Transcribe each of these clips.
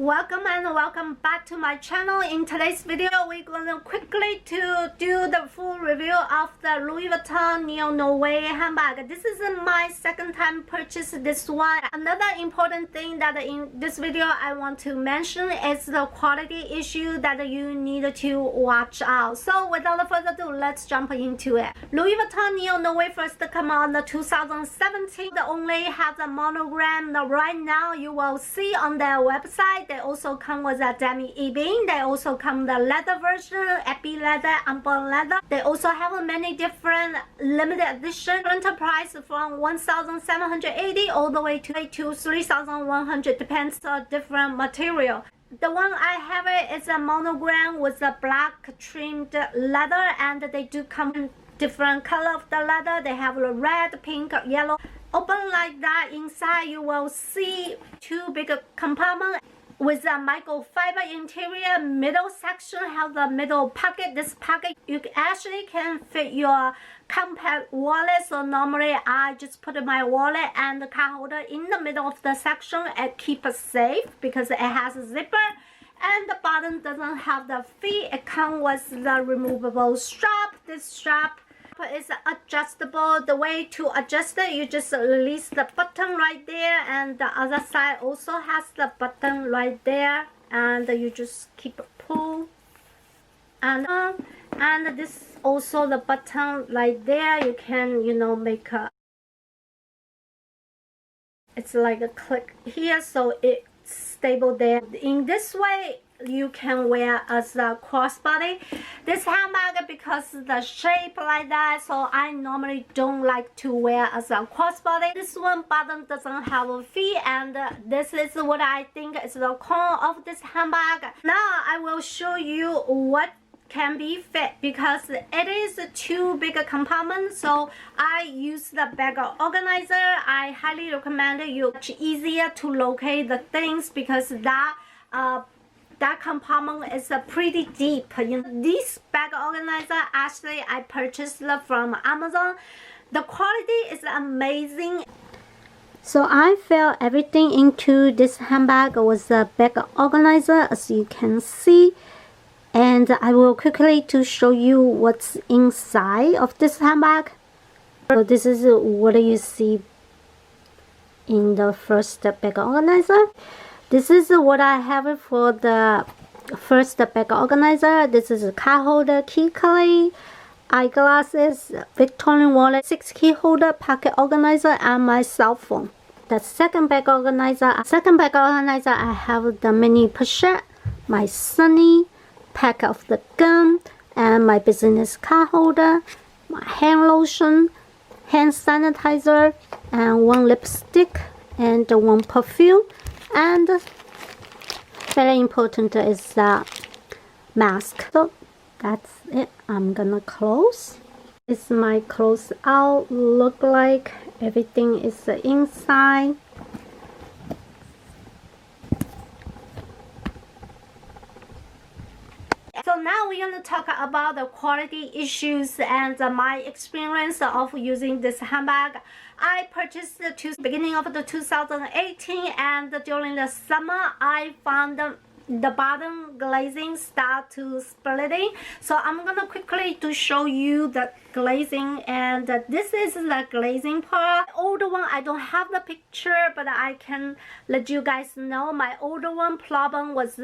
welcome back to my channel. In today's video, we're gonna quickly to do the full review of the Louis Vuitton Neo Noir handbag. This is my second time purchase this one. Another important thing that in this video I want to mention is the quality issue that you need to watch out. So without further ado, let's jump into it. Louis Vuitton Neo Noir first come out in 2017. They only have the monogram. Right now you will see on their website they also come with a demi-ebene. They also come the leather version, epi leather, unbound leather. They also have many different limited edition. Current price from 1,780 all the way to 3,100, depends on different material. The one I have it is a monogram with a black trimmed leather, and they do come in different color of the leather. They have a red, pink, yellow. Open like that. Inside you will see two big compartments with a microfiber interior. Middle section have the middle pocket. This pocket you actually can fit your compact wallet. So normally I just put my wallet and the card holder in the middle of the section and keep it safe because it has a zipper. And the bottom doesn't have the feet. It comes with the removable strap. This strap is adjustable. The way to adjust it, you just release the button right there, and the other side also has the button right there, and you just keep pull and this also the button right there. You can make a, it's like a click here, so it's stable there. In this way you can wear as a crossbody. This handbag, because the shape like that, so I normally don't like to wear as a crossbody. This one bottom doesn't have a feet, and this is what I think is the core of this handbag. Now I will show you what can be fit, because it is two big compartments, so I use the bag organizer. I highly recommend you. Much easier to locate the things because that compartment is pretty deep. This bag organizer actually I purchased from Amazon. The quality is amazing. So I fill everything into this handbag with a bag organizer, as you can see. And I will quickly to show you what's inside of this handbag. So this is what you see in the first bag organizer. This is what I have for the first bag organizer. This is a card holder, key collar, eyeglasses, Victorian wallet, 6 key holder, pocket organizer, and my cell phone. The second bag organizer, I have the mini pochette, my Sunny, pack of the gun, and my business card holder, my hand lotion, hand sanitizer, and one lipstick, and one perfume. And very important is the mask. So that's it. I'm gonna close. This is my close out look like. Everything is inside. So now we're going to talk about the quality issues and my experience of using this handbag. I purchased the beginning of the 2018, and during the summer I found the bottom glazing start to splitting. So I'm gonna quickly to show you the glazing, and this is the glazing part. The older one I don't have the picture, but I can let you guys know. My older one problem was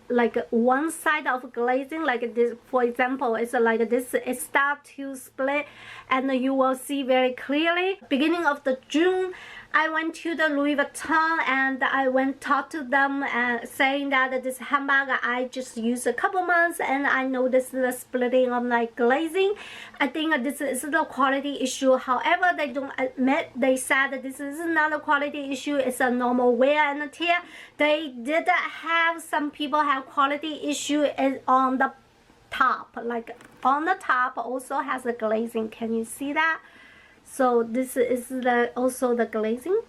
like one side of glazing like this. For example, it's like this, it start to split, and you will see very clearly. Beginning of the June, I went to the Louis Vuitton and I went talk to them saying that this handbag I just used a couple months and I noticed the splitting of my glazing. I think this is the quality issue. However, they don't admit. They said that this is not a quality issue. It's a normal wear and tear. They did have some people have quality issue on the top, like on the top also has a glazing. Can you see that? So this is also the glazing.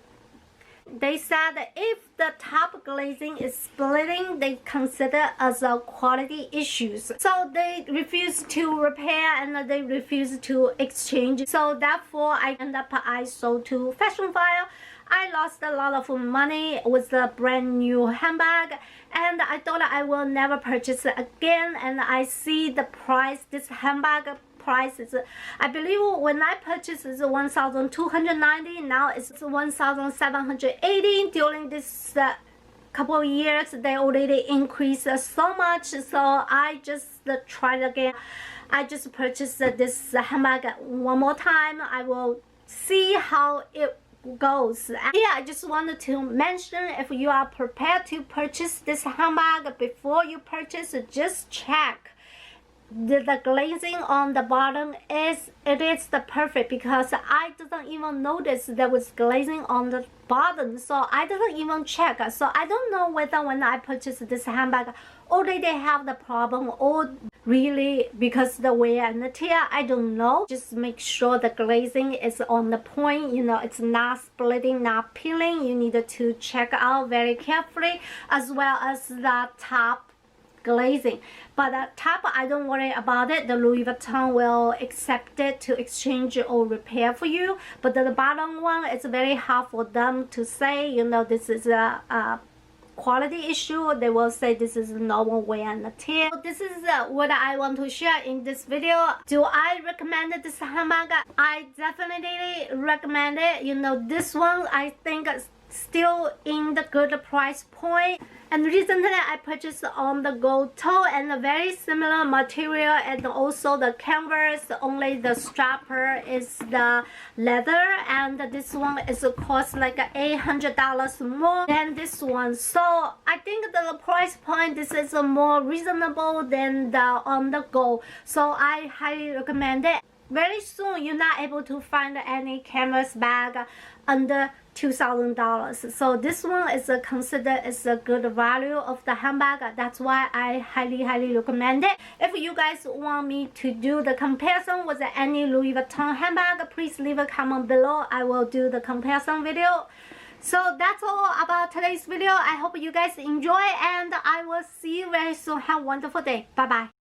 They said that if the top glazing is splitting, they consider as a quality issues. So they refuse to repair and they refuse to exchange. So therefore, I sold to Fashionphile. I lost a lot of money with the brand new handbag, and I thought I will never purchase it again. And I see the price, this handbag price is, I believe when I purchased is 1,290. Now it's 1,780. During this couple of years, they already increased so much. So I just tried again. I just purchased this handbag one more time. I will see how it goes. Yeah, I just wanted to mention, if you are prepared to purchase this handbag, before you purchase, just check the glazing on the bottom is the perfect, because I didn't even notice there was glazing on the bottom, so I didn't even check. So I don't know whether when I purchased this handbag already have the problem, or really because the wear and the tear, I don't know. Just make sure the glazing is on the point, you know, it's not splitting, not peeling. You need to check out very carefully, as well as the top glazing. But the top, I don't worry about it. The Louis Vuitton will accept it to exchange or repair for you. But the bottom one, it's very hard for them to say, you know, this is a quality issue. They will say this is normal wear and tear. So this is what I want to share in this video. Do I recommend this handbag? I definitely recommend it. You know, this one I think still in the good price point. And recently I purchased on the gold toe, and a very similar material, and also the canvas, only the strapper is the leather, and this one is cost like $800 more than this one. So I think the price point, this is more reasonable than the on the go. So I highly recommend it. Very soon you're not able to find any canvas bag under $2,000. So this one is considered as a good value of the handbag. That's why I highly recommend it. If you guys want me to do the comparison with any Louis Vuitton handbag, please leave a comment below. I will do the comparison video. So that's all about today's video. I hope you guys enjoy, and I will see you very soon. Have a wonderful day. Bye bye.